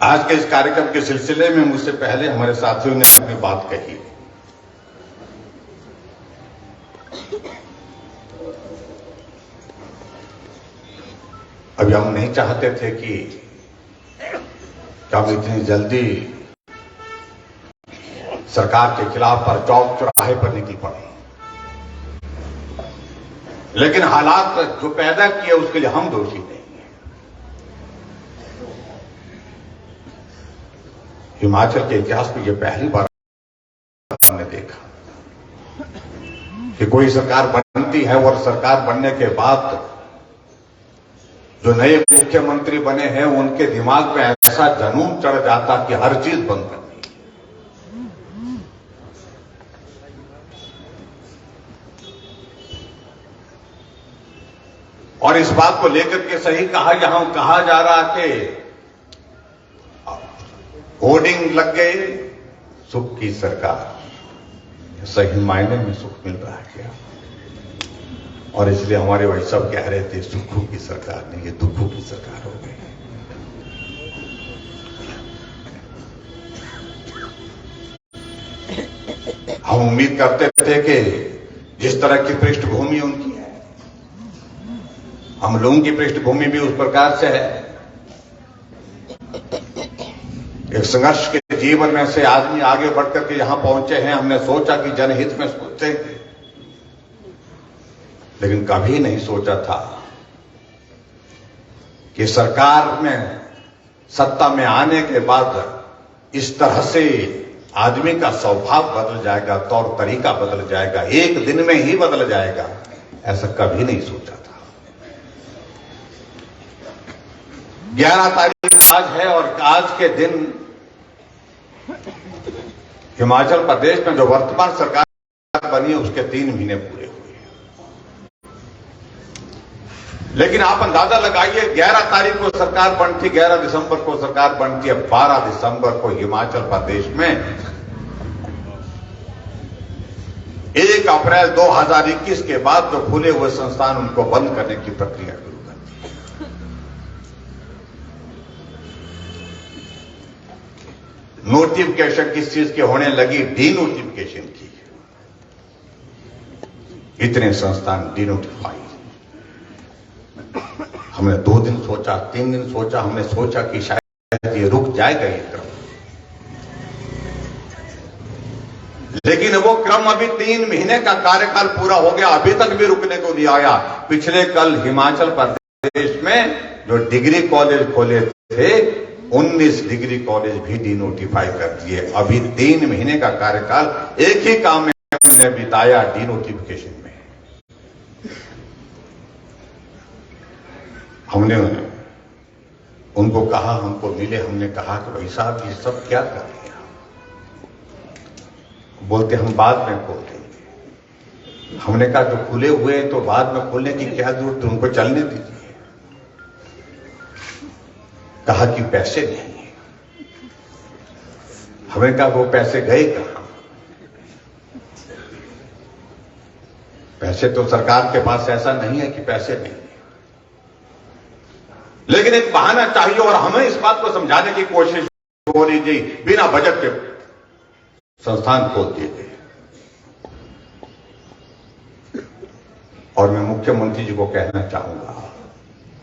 आज के इस कार्यक्रम के सिलसिले में मुझसे पहले हमारे साथियों ने अपनी बात कही। अभी हम नहीं चाहते थे कि हम इतनी जल्दी सरकार के खिलाफ पर चौक चौराहे पर निकल पड़े, लेकिन हालात जो पैदा किए उसके लिए हम दोषी नहीं हैं। हिमाचल के इतिहास में यह पहली बार हमने देखा कि कोई सरकार बनती है और सरकार बनने के बाद जो नए मुख्यमंत्री बने हैं उनके दिमाग में ऐसा जुनून चढ़ जाता कि हर चीज बंद करनी। और इस बात को लेकर के सही यहां कहा जा रहा कि होर्डिंग लग गए, सुख की सरकार। सही मायने में सुख मिल रहा है क्या? और इसलिए हमारे भाई सब कह रहे थे सुखों की सरकार नहीं, ये दुखों की सरकार हो गई। हम उम्मीद करते थे कि जिस तरह की पृष्ठभूमि उनकी है, हम लोगों की पृष्ठभूमि भी उस प्रकार से है। एक संघर्ष के जीवन में से आदमी आगे बढ़कर के यहां पहुंचे हैं। हमने सोचा कि जनहित में सोचते, लेकिन कभी नहीं सोचा था कि सरकार में सत्ता में आने के बाद इस तरह से आदमी का स्वभाव बदल जाएगा, तौर तरीका बदल जाएगा, एक दिन में ही बदल जाएगा, ऐसा कभी नहीं सोचा था। 11 तारीख आज है और आज के दिन हिमाचल प्रदेश में जो वर्तमान सरकार बनी है उसके 3 महीने पूरे हुए हैं। लेकिन आप अंदाजा लगाइए, 11 तारीख को सरकार बनती, 11 दिसंबर को सरकार बनती है, 12 दिसंबर को हिमाचल प्रदेश में 1 अप्रैल 2021 के बाद जो खुले हुए संस्थान उनको बंद करने की प्रक्रिया शुरू कर दी। नोटिफिकेशन किस चीज की होने लगी? डी नोटिफिकेशन की। इतने संस्थान डीनोटिफाई। हमने 2 दिन सोचा, 3 दिन सोचा, हमने सोचा कि शायद ये रुक जाएगा ये क्रम, लेकिन वो क्रम अभी 3 महीने का कार्यकाल पूरा हो गया, अभी तक भी रुकने को नहीं आया। पिछले कल हिमाचल प्रदेश में जो डिग्री कॉलेज खोले थे 19 डिग्री कॉलेज भी डीनोटिफाई कर दिए। अभी 3 महीने का कार्यकाल एक ही काम में हमने बिताया, डीनोटिफिकेशन में। हमने उनको कहा, हमको मिले, हमने कहा कि भाई साहब ये सब क्या कर रहे हैं? बोलते हम बाद में खोल देंगे। हमने कहा जो खुले हुए हैं तो बाद में खोलने की क्या जरूरत, उनको चलने दीजिए। कहा कि पैसे नहीं है। हमने कहा वो पैसे गए कहां? पैसे तो सरकार के पास ऐसा नहीं है कि पैसे नहीं है, लेकिन एक बहाना चाहिए। और हमें इस बात को समझाने की कोशिश हो रही थी, बिना बजट के संस्थान खोल दिए गए। और मैं मुख्यमंत्री जी को कहना चाहूंगा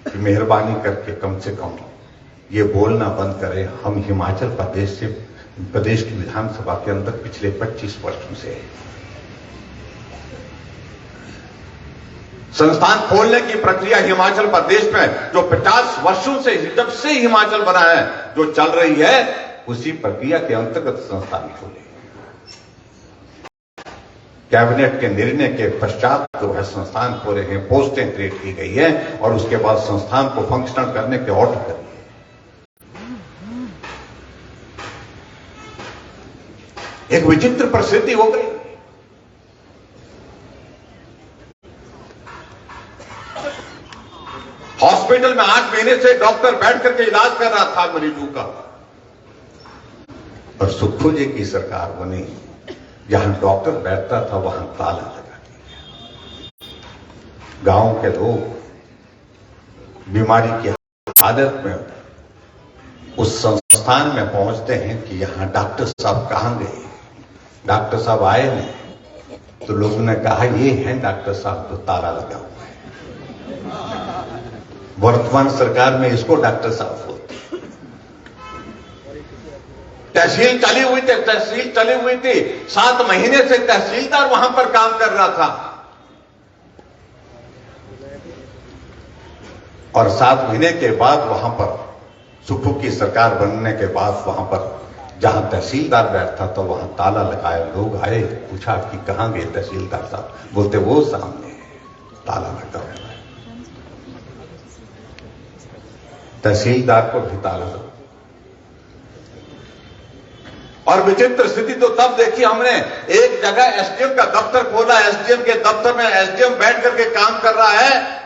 कि मेहरबानी करके कम से कम ये बोलना बंद करें, हम हिमाचल प्रदेश की विधानसभा के अंदर पिछले 25 वर्षों से संस्थान खोलने की प्रक्रिया हिमाचल प्रदेश में जो 50 वर्षों से, जब से हिमाचल बना है, जो चल रही है, उसी प्रक्रिया के अंतर्गत संस्थान खोले। कैबिनेट के निर्णय के पश्चात जो है संस्थान खोले हैं, पोस्टें क्रिएट की गई है और उसके बाद संस्थान को फंक्शनल करने के ऑर्डर कर दिए। एक विचित्र परिस्थिति हो गई। हॉस्पिटल में 8 महीने से डॉक्टर बैठ करके इलाज कर रहा था मरीजों का, और सुखू जी की सरकार बनी, जहां डॉक्टर बैठता था वहां ताला लगा दिया। गांव के लोग बीमारी की आदत में उस संस्थान में पहुंचते हैं कि यहां डॉक्टर साहब कहां गए। डॉक्टर साहब आए नहीं तो लोगों ने कहा ये है डॉक्टर साहब, तो ताला लगा हुआ है। वर्तमान सरकार में इसको डॉक्टर साहब बोलते। तहसील चली हुई थी 7 महीने से तहसीलदार वहां पर काम कर रहा था, और 7 महीने के बाद वहां पर सुखू की सरकार बनने के बाद वहां पर जहां तहसीलदार बैठता था वहां ताला लगाया। लोग आए, पूछा कि कहां गए तहसीलदार साहब, बोलते वो सामने है, ताला लगा हुआ है। तहसीलदार को भी ताला लगा। और विचित्र स्थिति तो तब देखी हमने, एक जगह एसडीएम का दफ्तर खोला, एसडीएम के दफ्तर में एसडीएम बैठ करके काम कर रहा है,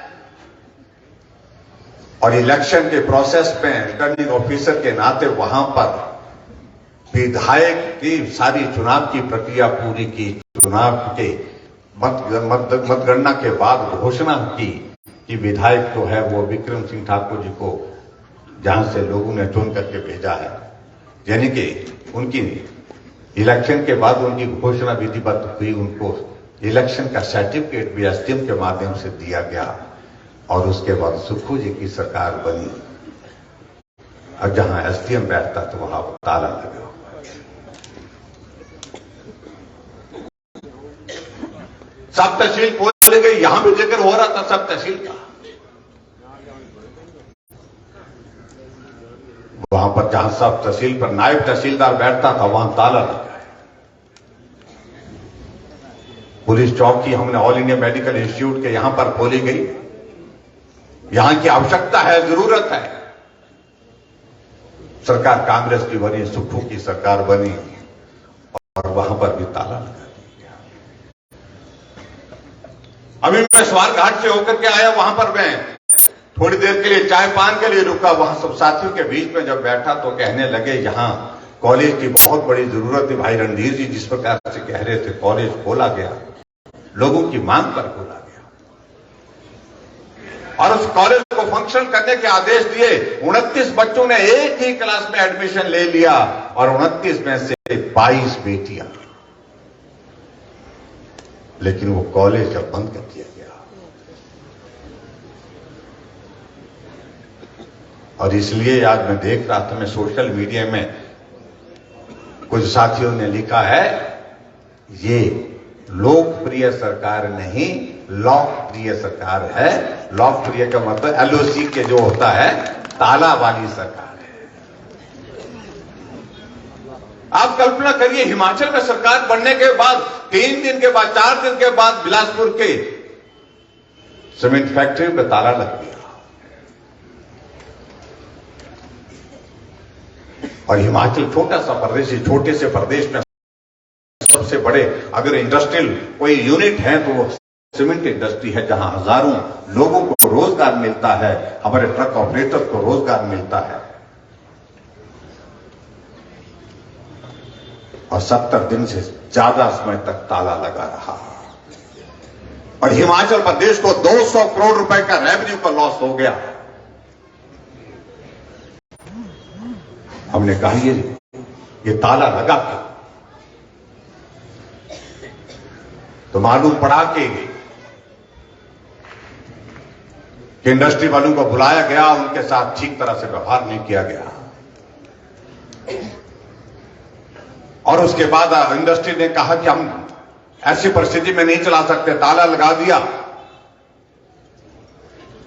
और इलेक्शन के प्रोसेस में रिटर्निंग ऑफिसर के नाते वहां पर विधायक की सारी चुनाव की प्रक्रिया पूरी की। चुनाव के मतगणना के बाद घोषणा की कि विधायक तो है वो विक्रम सिंह ठाकुर जी को जहां से लोगों ने चुन करके भेजा है, यानी कि उनकी इलेक्शन के बाद उनकी घोषणा विधिवत हुई। उनको इलेक्शन का सर्टिफिकेट भी एसडीएम के माध्यम से दिया गया, और उसके बाद सुखू जी की सरकार बनी, और जहां एसडीएम बैठता तो वहां ताला लगा हुआ। सब तहसील खोली गई, यहां भी जिक्र हो रहा था सब तहसील का। वहां पर जहां सब तहसील पर नायब तहसीलदार बैठता था वहां ताला लगा है। पुलिस चौकी हमने ऑल इंडिया मेडिकल इंस्टीट्यूट के यहां पर खोली गई। यहां की आवश्यकता है, जरूरत है। सरकार कांग्रेस की बनी, सुखू की सरकार बनी, और वहां पर भी ताला लगा दिया। अभी मैं सवार घाट से होकर के आया, वहां पर मैं थोड़ी देर के लिए चाय पान के लिए रुका। वहां सब साथियों के बीच में जब बैठा तो कहने लगे यहां कॉलेज की बहुत बड़ी जरूरत है। भाई रणधीर जी जिस प्रकार से कह रहे थे, कॉलेज खोला गया, लोगों की मांग पर खोला गया, और उस कॉलेज को फंक्शन करने के आदेश दिए। 29 बच्चों ने एक ही क्लास में एडमिशन ले लिया, और 29 में से 22 बेटियां। लेकिन वो कॉलेज जब बंद कर दिया गया, और इसलिए आज मैं देख रहा था, मैं सोशल मीडिया में कुछ साथियों ने लिखा है ये लोकप्रिय सरकार नहीं लोकप्रिय सरकार है। लोकप्रिय का मतलब एलओसी के जो होता है ताला वाली सरकार है। आप कल्पना करिए, हिमाचल में सरकार बनने के बाद 3 दिन के बाद 4 दिन के बाद बिलासपुर के सीमेंट फैक्ट्री में ताला लग गया, और हिमाचल छोटा सा प्रदेश है, छोटे से प्रदेश में सबसे बड़े अगर इंडस्ट्रियल कोई यूनिट है तो वो सीमेंट इंडस्ट्री है, जहां हजारों लोगों को रोजगार मिलता है, हमारे ट्रक ऑपरेटर को रोजगार मिलता है। और 70 दिन से ज्यादा समय तक ताला लगा रहा, और हिमाचल प्रदेश को 200 करोड़ रुपए का रेवेन्यू का लॉस हो गया। हमने कहा ये ताला लगा क्यों? तो मालूम पड़ा कि इंडस्ट्री वालों को बुलाया गया, उनके साथ ठीक तरह से व्यवहार नहीं किया गया, और उसके बाद इंडस्ट्री ने कहा कि हम ऐसी परिस्थिति में नहीं चला सकते, ताला लगा दिया।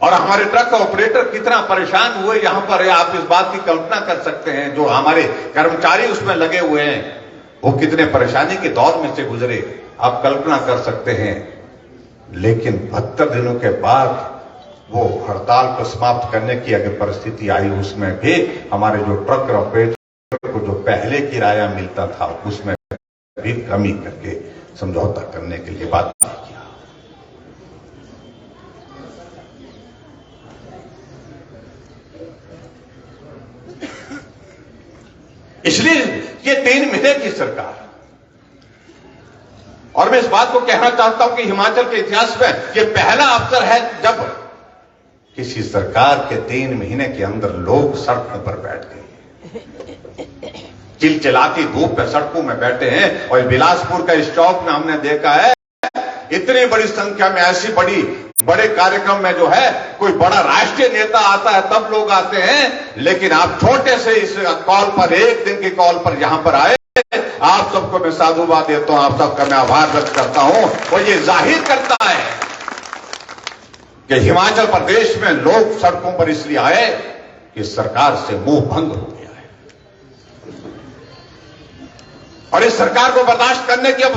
और हमारे ट्रक ऑपरेटर कितना परेशान हुए यहां पर, आप इस बात की कल्पना कर सकते हैं। जो हमारे कर्मचारी उसमें लगे हुए हैं वो कितने परेशानी के दौर में से गुजरे, आप कल्पना कर सकते हैं। लेकिन 72 दिनों के बाद वो हड़ताल को समाप्त करने की अगर परिस्थिति आई, उसमें भी हमारे जो ट्रक ऑपरेटर को जो पहले किराया मिलता था उसमें भी कमी करके समझौता करने के लिए बात किया। इसलिए ये 3 महीने की सरकार, और मैं इस बात को कहना चाहता हूं कि हिमाचल के इतिहास में यह पहला अवसर है जब किसी सरकार के 3 महीने के अंदर लोग सड़कों पर बैठ गए। चिलचिलाती धूप में सड़कों में बैठे हैं। और बिलासपुर का इस चौक में हमने देखा है इतनी बड़ी संख्या में ऐसी बड़े कार्यक्रम में जो है कोई बड़ा राष्ट्रीय नेता आता है तब लोग आते हैं, लेकिन आप छोटे से इस कॉल पर, एक दिन के कॉल पर यहां पर आए, आप सबको मैं साधुवाद देता हूं, आप सबका मैं आभार व्यक्त करता हूं। और ये जाहिर करता है कि हिमाचल प्रदेश में लोग सड़कों पर इसलिए आए कि सरकार से मोह भंग हो गया है और इस सरकार को बर्दाश्त करने की अब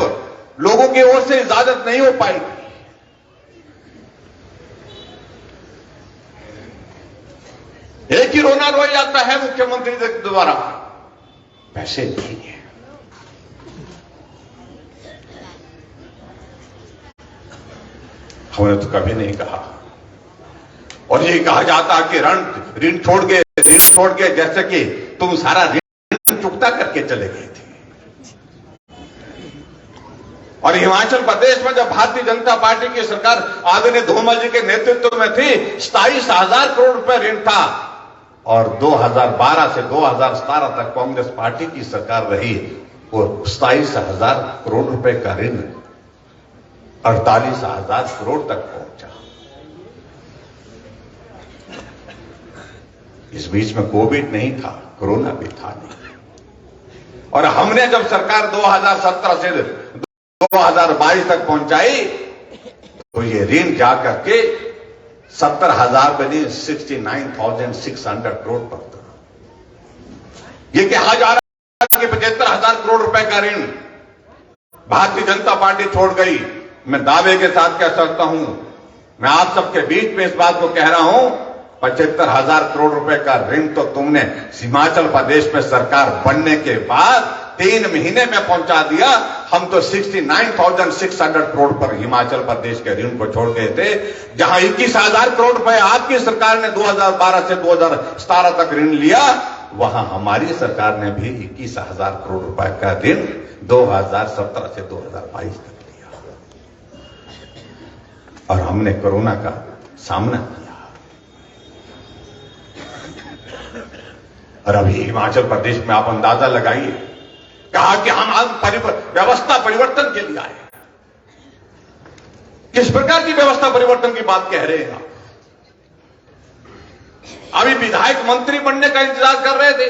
लोगों की ओर से इजाजत नहीं हो पाएगी। एक ही रोना रोया जाता है मुख्यमंत्री द्वारा, पैसे नहीं है। हमने तो कभी नहीं कहा। और ये कहा जाता कि ऋण छोड़ के जैसे कि तुम सारा ऋण चुकता करके चले गए थे। और हिमाचल प्रदेश में जब भारतीय जनता पार्टी की सरकार आदरणीय धूमल जी के नेतृत्व में थी, 27,000 करोड़ रुपए ऋण था। और 2012 से 2017 तक कांग्रेस पार्टी की सरकार रही, वो 27,000 करोड़ रुपए का ऋण 48,000 करोड़ तक पहुंचा। इस बीच में कोविड नहीं था, कोरोना भी था नहीं। और हमने जब सरकार 2017 से 2022 तक पहुंचाई तो ये ऋण जाकर के 70,000 बने 69,600 करोड़ पर था। ये कहा जा रहा है कि 75,000 करोड़ रुपए का ऋण भारतीय जनता पार्टी छोड़ गई। मैं दावे के साथ कह सकता हूं, मैं आप सबके बीच में इस बात को कह रहा हूं, 75,000 करोड़ रुपए का ऋण तो तुमने हिमाचल प्रदेश में सरकार बनने के बाद 3 महीने में पहुंचा दिया। हम तो 69,600 करोड़ पर हिमाचल प्रदेश के ऋण को छोड़ गए थे। जहां 21,000 करोड़ रुपए आपकी सरकार ने 2012 से 2017 तक ऋण लिया, वहां हमारी सरकार ने भी 21,000 करोड़ रुपए का ऋण 2017 से 2022 तक लिया। और हमने कोरोना का सामना किया। और अभी हिमाचल प्रदेश में आप अंदाजा लगाइए, कहा कि हम व्यवस्था परिवर्तन के लिए आए। किस प्रकार की व्यवस्था परिवर्तन की बात कह रहे हैं आप? अभी विधायक मंत्री बनने का इंतजार कर रहे थे,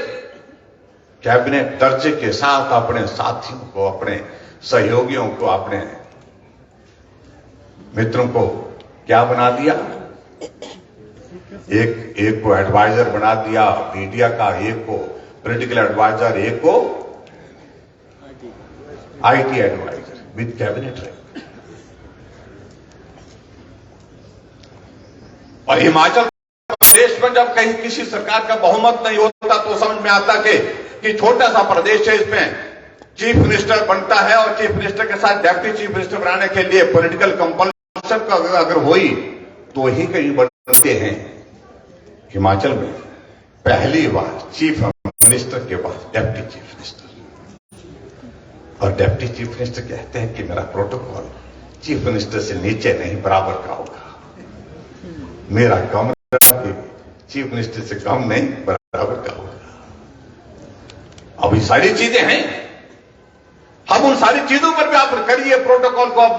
कैबिनेट दर्जे के साथ अपने साथियों को, अपने सहयोगियों को, अपने मित्रों को क्या बना दिया? एक को एडवाइजर बना दिया मीडिया का, एक को पॉलिटिकल एडवाइजर, एक को IT adviser with cabinet rank. और हिमाचल प्रदेश में जब कहीं किसी सरकार का बहुमत नहीं होता तो समझ में आता कि छोटा सा प्रदेश है, इसमें चीफ मिनिस्टर बनता है और चीफ मिनिस्टर के साथ डिप्टी चीफ मिनिस्टर बनाने के लिए पॉलिटिकल कंपल्सन का अगर हुई तो ही कहीं बनते हैं। हिमाचल में पहली बार चीफ मिनिस्टर के बाद डिप्टी चीफ मिनिस्टर, और डिप्टी चीफ मिनिस्टर कहते हैं कि मेरा प्रोटोकॉल चीफ मिनिस्टर से नीचे नहीं बराबर का होगा, मेरा कमरा भी चीफ मिनिस्टर से कम नहीं बराबर का होगा। अब ये सारी चीजें हैं, हम उन सारी चीजों पर भी आप करिए, प्रोटोकॉल को आप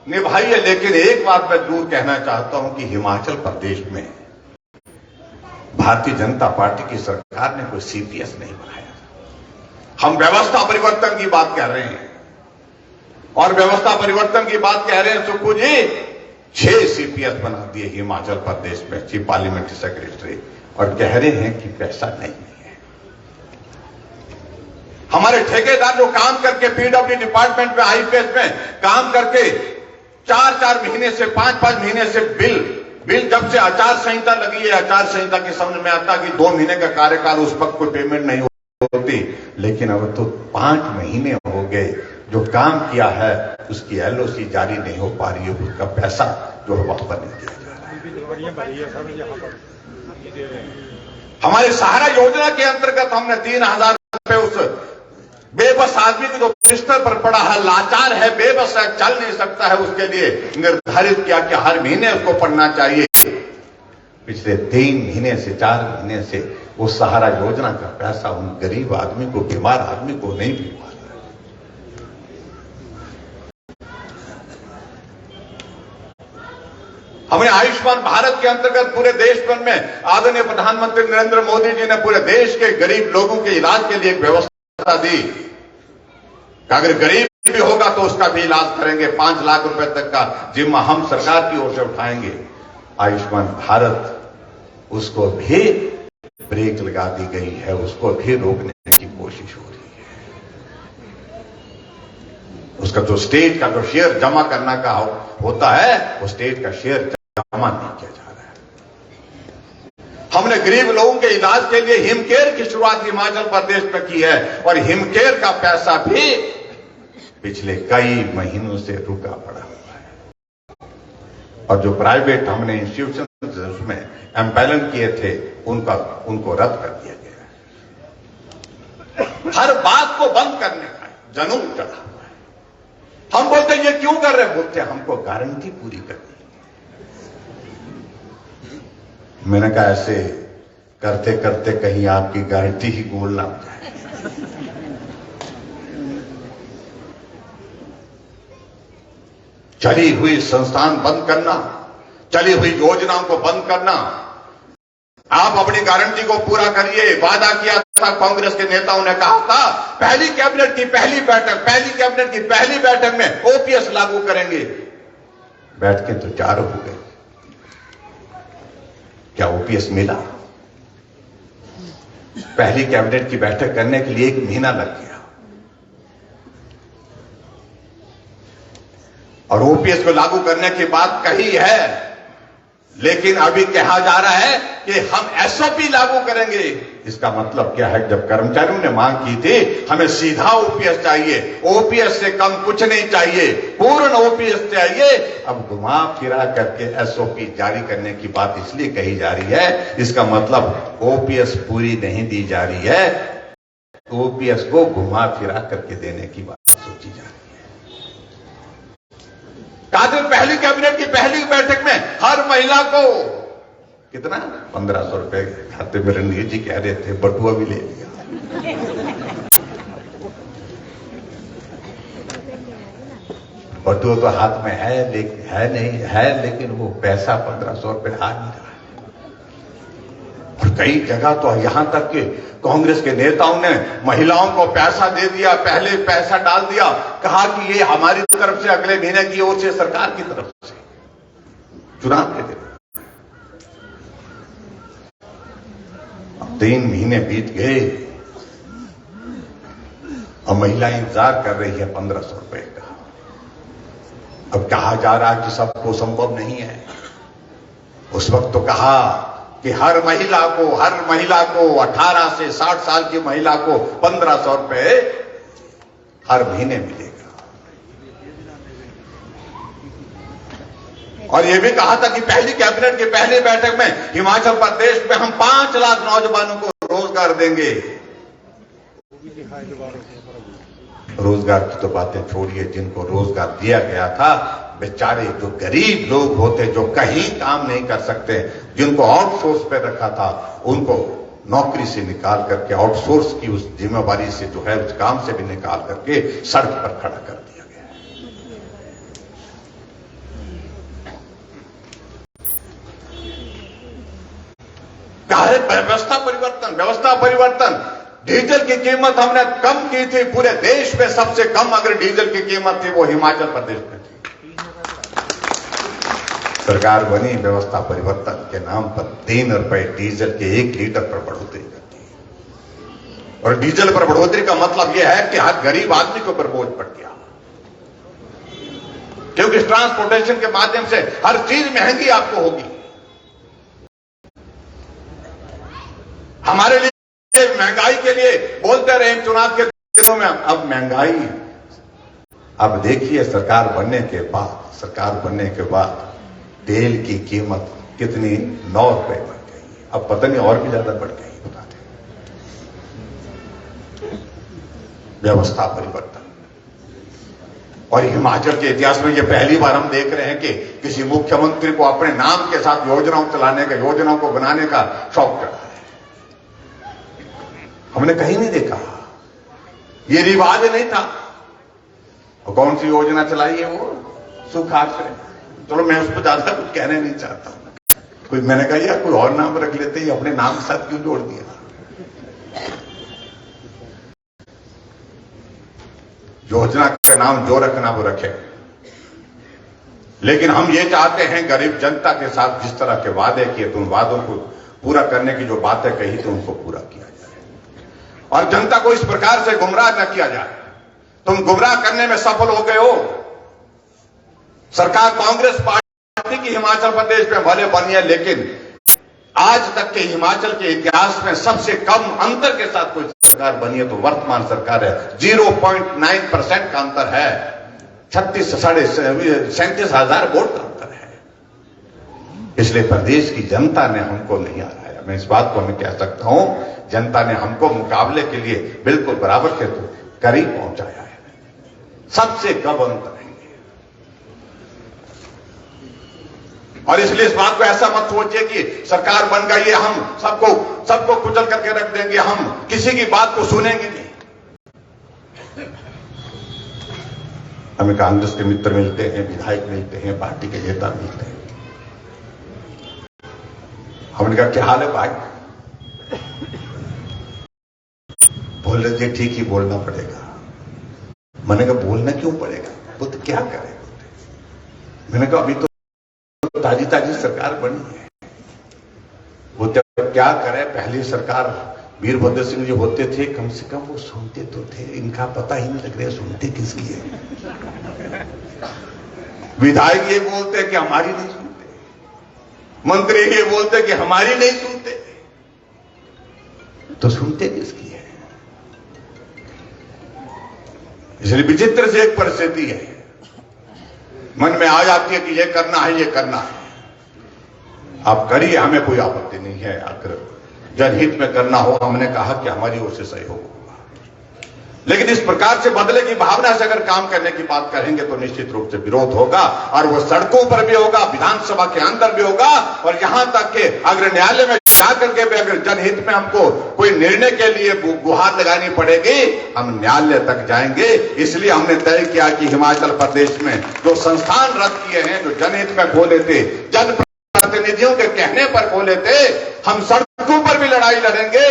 निभाइए। लेकिन एक बात मैं जरूर कहना चाहता हूं कि हिमाचल प्रदेश में भारतीय जनता पार्टी की सरकार ने कोई सीपीएस नहीं बनाया। हम व्यवस्था परिवर्तन की बात कर रहे हैं, और व्यवस्था परिवर्तन की बात कह रहे हैं सुक्खू जी, 6 सीपीएस बना दिए हिमाचल प्रदेश में, चीफ पार्लियामेंट्री सेक्रेटरी, और कह रहे हैं कि पैसा नहीं है। हमारे ठेकेदार जो काम करके पीडब्ल्यू डिपार्टमेंट में, आईपीएस में काम करके 4-4 महीने से 5-5 महीने से बिल जब से आचार संहिता लगी है, आचार संहिता के समझ में आता कि 2 महीने का कार्यकाल, उस वक्त कोई पेमेंट नहीं होती, लेकिन अब तो 5 महीने हो गए, जो काम किया है उसकी एलओसी जारी नहीं हो पा रही है, उसका पैसा जो है वापस नहीं दिया जा रहा है। हमारे सहारा योजना के अंतर्गत हमने 3,000 रुपए उस बेबस आदमी को जो बिस्तर पर पड़ा है, लाचार है, बेबस है, चल नहीं सकता है, उसके लिए निर्धारित किया कि हर महीने उसको पढ़ना चाहिए। पिछले 3 महीने से 4 महीने से वो सहारा योजना का पैसा उन गरीब आदमी को, बीमार आदमी को नहीं मिल पा रहा। हमने आयुष्मान भारत के अंतर्गत पूरे देश भर में आदरणीय प्रधानमंत्री नरेंद्र मोदी जी ने पूरे देश के गरीब लोगों के इलाज के लिए एक व्यवस्था दी कि अगर गरीब भी होगा तो उसका भी इलाज करेंगे, 5 लाख रुपए तक का जिम्मा हम सरकार की ओर से उठाएंगे। आयुष्मान भारत, उसको भी ब्रेक लगा दी गई है, उसको भी रोकने की कोशिश हो रही है। उसका जो स्टेट का जो शेयर जमा करना का होता है, वो स्टेट का शेयर जमा नहीं किया जा रहा है। हमने गरीब लोगों के इलाज के लिए हिमकेयर की शुरुआत हिमाचल प्रदेश में की है और हिमकेयर का पैसा भी पिछले कई महीनों से रुका पड़ा हुआ है। और जो प्राइवेट हमने इंस्टीट्यूशन उसमें एम्पैनल किए थे, उनको रद्द कर दिया गया है। हर बात को बंद करने का जुनून चढ़ा हुआ है। हम बोलते ये क्यों कर रहे, बोलते हमको गारंटी पूरी करनी है। मैंने कहा ऐसे करते करते कहीं आपकी गारंटी ही गोल ना हो जाए। चली हुई संस्थान बंद करना, चली हुई योजनाओं को बंद करना, आप अपनी गारंटी को पूरा करिए। वादा किया था, कांग्रेस के नेताओं ने कहा था पहली कैबिनेट की पहली बैठक में ओपीएस लागू करेंगे। बैठ के तो 4 हो गए, क्या ओपीएस मिला? पहली कैबिनेट की बैठक करने के लिए 1 महीना लग गया और ओपीएस को लागू करने की बात कही है, लेकिन अभी कहा जा रहा है कि हम एसओपी लागू करेंगे। इसका मतलब क्या है? जब कर्मचारियों ने मांग की थी हमें सीधा ओपीएस चाहिए, ओपीएस से कम कुछ नहीं चाहिए, पूर्ण ओपीएस चाहिए, अब घुमा फिरा करके एसओपी जारी करने की बात इसलिए कही जा रही है, इसका मतलब ओपीएस पूरी नहीं दी जा रही है, ओपीएस को घुमा फिरा करके देने की बात सोची जा रही है। पहली कैबिनेट की पहली बैठक में हर महिला को कितना 1500 रुपए खाते में रणधीर जी कह रहे थे, बटुआ भी ले लिया। बटुआ तो हाथ में है लेकिन वो पैसा 1500 रुपए आ नहीं रहा है। और कई जगह तो यहां तक कि कांग्रेस के नेताओं ने महिलाओं को पैसा दे दिया, पहले पैसा डाल दिया, कहा कि ये हमारी तरफ से अगले महीने की ओर से सरकार की तरफ से चुनाव के दिन। 3 महीने बीत गए और महिला इंतजार कर रही है 1500 रुपए का। अब कहा जा रहा है कि सबको संभव नहीं है। उस वक्त तो कहा कि हर महिला को 18 से 60 साल की महिला को 1500 रुपए हर महीने मिलेगा। और यह भी कहा था कि पहली कैबिनेट की पहली बैठक में हिमाचल प्रदेश में हम 5 लाख नौजवानों को रोजगार देंगे। रोजगार की तो बातें छोड़िए, जिनको रोजगार दिया गया था बेचारे जो गरीब लोग होते, जो कहीं काम नहीं कर सकते, जिनको आउटसोर्स पे रखा था, उनको नौकरी से निकाल करके, आउटसोर्स की उस जिम्मेवारी से जो है उस काम से भी निकाल करके सड़क पर खड़ा कर दिया गया। व्यवस्था परिवर्तन। डीजल की कीमत हमने कम की थी, पूरे देश में सबसे कम अगर डीजल की कीमत थी वो हिमाचल प्रदेश में थी। सरकार बनी, व्यवस्था परिवर्तन के नाम पर 3 रुपए डीजल के 1 लीटर पर बढ़ोतरी करती है। और डीजल पर बढ़ोतरी का मतलब यह है कि हर गरीब आदमी के ऊपर बोझ पड़ गया, क्योंकि ट्रांसपोर्टेशन के माध्यम से हर चीज महंगी आपको होगी। हमारे लिए महंगाई के लिए बोलते रहे चुनाव के दिनों में, अब महंगाई, अब देखिए सरकार बनने के बाद तेल की कीमत कितनी 9 रुपए बढ़ गई, अब पता नहीं और भी ज्यादा बढ़ गई। बताते व्यवस्था परिवर्तन। और हिमाचल के इतिहास में ये पहली बार हम देख रहे हैं कि किसी मुख्यमंत्री को अपने नाम के साथ योजनाओं चलाने का, योजनाओं को बनाने का शौक चढ़ा है। हमने कहीं नहीं देखा, ये रिवाज नहीं था। और कौन सी योजना चलाई है वो? सुखाश्रय। चलो मैं उस पर ज्यादा कुछ कहने नहीं चाहता। कोई मैंने कहा यार कोई और नाम रख लेते ही अपने नाम के साथ क्यों जोड़ दिया? योजना का नाम जो रखना वो रखे, लेकिन हम ये चाहते हैं गरीब जनता के साथ जिस तरह के वादे किए तो उन वादों को पूरा करने की जो बातें कही तो उनको पूरा किया जाए और जनता को इस प्रकार से गुमराह न किया जाए। तुम गुमराह करने में सफल हो गए हो। सरकार कांग्रेस पार्टी की हिमाचल प्रदेश में भले बनी है, लेकिन आज तक के हिमाचल के इतिहास में सबसे कम अंतर के साथ कोई सरकार बनी है तो वर्तमान सरकार है। 0.9% का अंतर है। 37,000 वोट का अंतर है। इसलिए प्रदेश की जनता ने हमको नहीं हराया। मैं इस बात को मैं कह सकता हूं, जनता ने हमको मुकाबले के लिए बिल्कुल बराबर के करीब पहुंचाया है। सबसे कम अंतर है। और इसलिए इस बात को ऐसा मत सोचिए कि सरकार बन गई है, हम सबको कुचल करके रख देंगे, हम किसी की बात को सुनेंगे नहीं। हमें कांग्रेस के मित्र मिलते हैं, विधायक मिलते हैं, पार्टी के नेता मिलते हैं। हमने कहा क्या हाल है भाई? बोल रहे थे ठीक ही बोलना पड़ेगा। मैंने कहा बोलना क्यों पड़ेगा? वो तो क्या करे? मैंने कहा अभी तो ताजी सरकार बनी है, वो जब क्या करे? पहली सरकार वीरभद्र सिंह जी होते थे, कम से कम वो सुनते तो थे। इनका पता ही नहीं लग रहा सुनते किसकी है। विधायक ये बोलते कि हमारी नहीं सुनते, मंत्री ये बोलते कि हमारी नहीं सुनते, तो सुनते किसकी है? इसलिए विचित्र से एक परिस्थिति है, मन में आ जाती है कि ये करना है, ये करना है। आप करिए, हमें कोई आपत्ति नहीं है। अगर जनहित में करना हो, हमने कहा कि हमारी ओर से सहयोग होगा, लेकिन इस प्रकार से बदले की भावना से अगर काम करने की बात करेंगे तो निश्चित रूप से विरोध होगा, और वो सड़कों पर भी होगा, विधानसभा के अंदर भी होगा, और यहां तक कि अगर न्यायालय में जाकर के भी अगर जनहित में हमको कोई निर्णय के लिए गुहार लगानी पड़ेगी, हम न्यायालय तक जाएंगे। इसलिए हमने तय किया कि हिमाचल प्रदेश में जो संस्थान रद्द किए हैं, जो जनहित में खोले थे, जनप्रतिनिधियों के कहने पर खोले थे, हम सड़कों पर भी लड़ाई लड़ेंगे,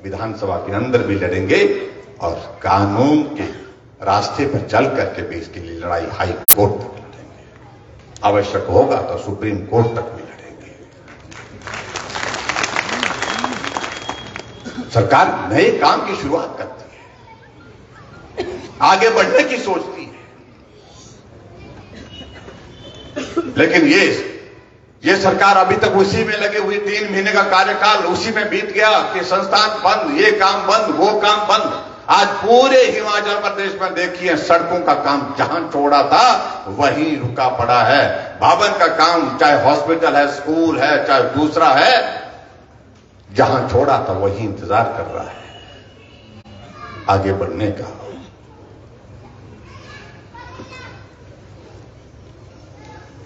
विधानसभा के अंदर भी लड़ेंगे, और कानून के रास्ते पर चल करके भी इसके लिए लड़ाई हाई कोर्ट तक लड़ेंगे। आवश्यक होगा तो सुप्रीम कोर्ट तक भी लड़ेंगे। सरकार नए काम की शुरुआत करती है, आगे बढ़ने की सोचती है, लेकिन ये सरकार अभी तक उसी में लगे हुई। 3 महीने का कार्यकाल उसी में बीत गया कि संस्थान बंद, ये काम बंद, वो काम बंद। आज पूरे हिमाचल प्रदेश में देखिए, सड़कों का काम जहां छोड़ा था वहीं रुका पड़ा है। भवन का काम, चाहे हॉस्पिटल है, स्कूल है, चाहे दूसरा है, जहां छोड़ा था वही इंतजार कर रहा है आगे बढ़ने का।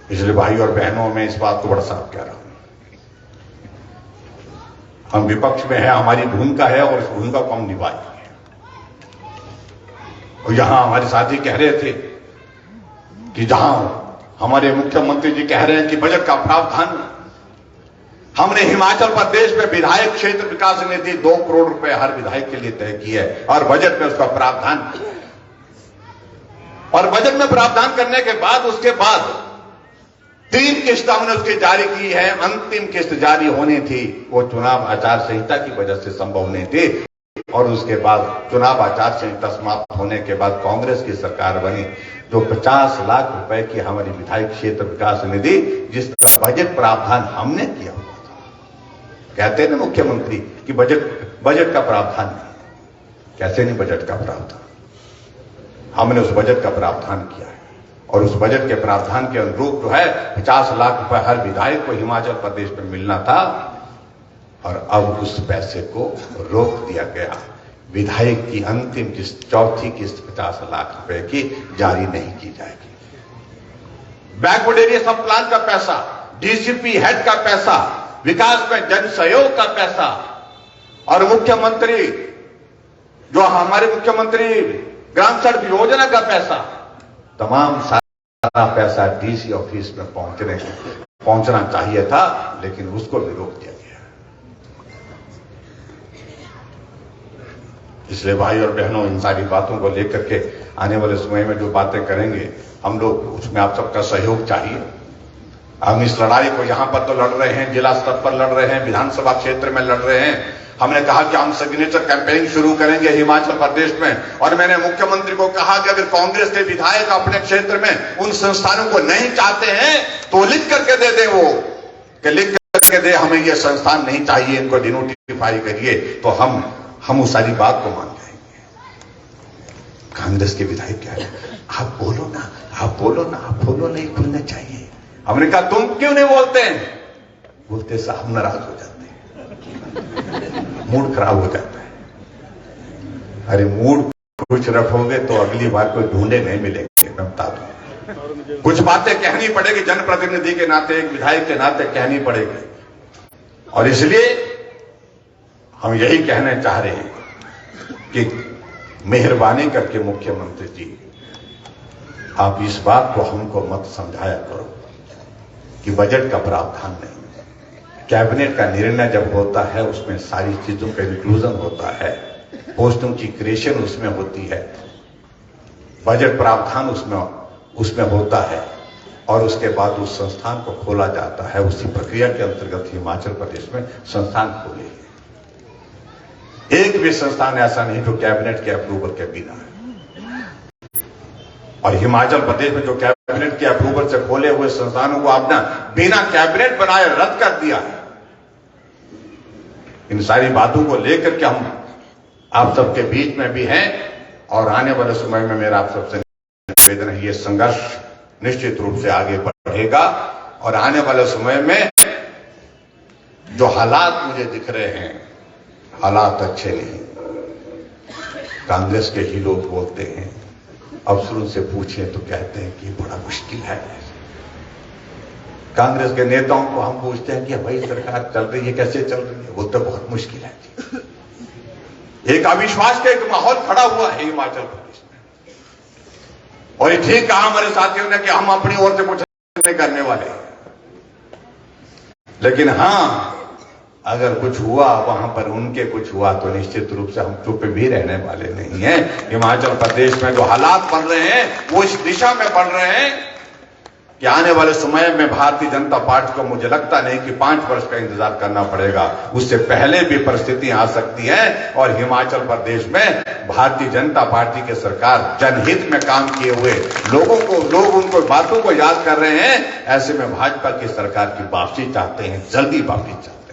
इसलिए भाई और बहनों, मैं इस बात को बड़ा साफ कह रहा हूं, हम विपक्ष में है, हमारी भूमिका है और इस भूमिका को हम निभाएंगे। और यहां हमारे साथी कह रहे थे कि जहां हमारे मुख्यमंत्री जी कह रहे हैं कि बजट का प्रावधान, हमने हिमाचल प्रदेश में विधायक क्षेत्र विकास निधि 2 करोड़ रुपए हर विधायक के लिए तय की है और बजट में उसका प्रावधान किया। और बजट में प्रावधान करने के बाद उसके बाद 3 किस्त हमने उसकी जारी की है। अंतिम किस्त जारी होनी थी, वो चुनाव आचार संहिता की वजह से संभव नहीं थी। और उसके बाद चुनाव आचार संहिता समाप्त होने के बाद कांग्रेस की सरकार बनी, जो 50 लाख रुपए की हमारी विधायक क्षेत्र विकास निधि, जिसका बजट प्रावधान हमने किया हुआ था। कहते हैं ना मुख्यमंत्री कि बजट का प्रावधान नहीं। कैसे नहीं बजट का प्रावधान? हमने उस बजट का प्रावधान किया है, और उस बजट के प्रावधान के अनुरूप जो है 50 लाख रुपए हर विधायक को हिमाचल प्रदेश में मिलना था, और अब उस पैसे को रोक दिया गया। विधायक की अंतिम किस्त, चौथी किस्त 50 लाख रुपए की जारी नहीं की जाएगी। बैकवर्ड एरिया सब प्लान का पैसा, डीसीपी हेड का पैसा, विकास में जन सहयोग का पैसा, और मुख्यमंत्री जो हमारे मुख्यमंत्री ग्राम सड़क योजना का पैसा, तमाम सारा पैसा डीसी ऑफिस में पहुंचना चाहिए था, लेकिन उसको भी रोक दिया गया। इसलिए भाई और बहनों, इन सारी बातों को लेकर के आने वाले समय में जो बातें करेंगे हम लोग, उसमें आप सबका सहयोग चाहिए। हम इस लड़ाई को यहां पर तो लड़ रहे हैं, जिला स्तर पर लड़ रहे हैं, विधानसभा क्षेत्र में लड़ रहे हैं। हमने कहा कि हम सिग्नेचर कैंपेनिंग शुरू करेंगे हिमाचल प्रदेश में, और मैंने मुख्यमंत्री को कहा कि अगर कांग्रेस के विधायक अपने क्षेत्र में उन संस्थानों को नहीं चाहते हैं तो लिख करके दे दे, वो कि लिख करके दे हमें ये संस्थान नहीं चाहिए, इनको डिनोटिफाई करिए, तो हम उस सारी बात को मान जाएंगे। कांग्रेस के विधायक क्या है, आप बोलो ना, आप बोलो ना, आप बोलो, नहीं बोलना चाहिए। हमने कहा तुम क्यों नहीं बोलते हैं? बोलते साहब नाराज हो जाते हैं, मूड खराब हो जाता है। अरे मूड कुछ रखोगे तो अगली बार कोई ढूंढे नहीं मिलेंगे, मैं बता दूं। कुछ बातें कहनी पड़ेगी, जनप्रतिनिधि के नाते, एक विधायक के नाते कहनी पड़ेगी, और इसलिए हम यही कहना चाह रहे हैं कि मेहरबानी करके मुख्यमंत्री जी, आप इस बात को हमको मत समझाया करो कि बजट का प्रावधान नहीं, कैबिनेट का निर्णय जब होता है उसमें सारी चीजों का इंक्लूजन होता है, पोस्टों की क्रिएशन उसमें होती है, बजट प्रावधान उसमें होता है, और उसके बाद उस संस्थान को खोला जाता है। उसी प्रक्रिया के अंतर्गत हिमाचल प्रदेश में संस्थान खोले हैं। एक भी संस्थान ऐसा नहीं जो कैबिनेट के अप्रूवल के बिना है, और हिमाचल प्रदेश में जो कैबिनेट के अप्रूवल से खोले हुए संस्थानों को आपने बिना कैबिनेट बनाए रद्द कर दिया है। इन सारी बातों को लेकर के हम आप सबके बीच में भी हैं, और आने वाले समय में मेरा आप सबसे निवेदन है, ये संघर्ष निश्चित रूप से आगे बढ़ेगा, और आने वाले समय में जो हालात मुझे दिख रहे हैं, हालात अच्छे नहीं। कांग्रेस के ही लोग बोलते हैं, अफसरों से पूछें तो कहते हैं कि बड़ा मुश्किल है। कांग्रेस के नेताओं को हम पूछते हैं कि भाई सरकार चल रही है, कैसे चल रही है? बोलते बहुत मुश्किल है। एक अविश्वास का एक माहौल खड़ा हुआ है हिमाचल प्रदेश में, और ये ठीक कहा हमारे साथियों ने कि हम अपनी ओर से कुछ नहीं करने वाले, लेकिन हां, अगर कुछ हुआ वहां पर उनके कुछ हुआ तो निश्चित रूप से हम चुप भी रहने वाले नहीं हैं। हिमाचल प्रदेश में जो हालात बन रहे हैं वो इस दिशा में बढ़ रहे हैं कि आने वाले समय में भारतीय जनता पार्टी को, मुझे लगता नहीं कि 5 वर्ष का इंतजार करना पड़ेगा, उससे पहले भी परिस्थितियां आ सकती हैं, और हिमाचल प्रदेश में भारतीय जनता पार्टी की सरकार जनहित में काम किए हुए लोग उनको बातों को याद कर रहे हैं। ऐसे में भाजपा की सरकार की वापसी चाहते हैं, जल्दी वापसी चाहते हैं।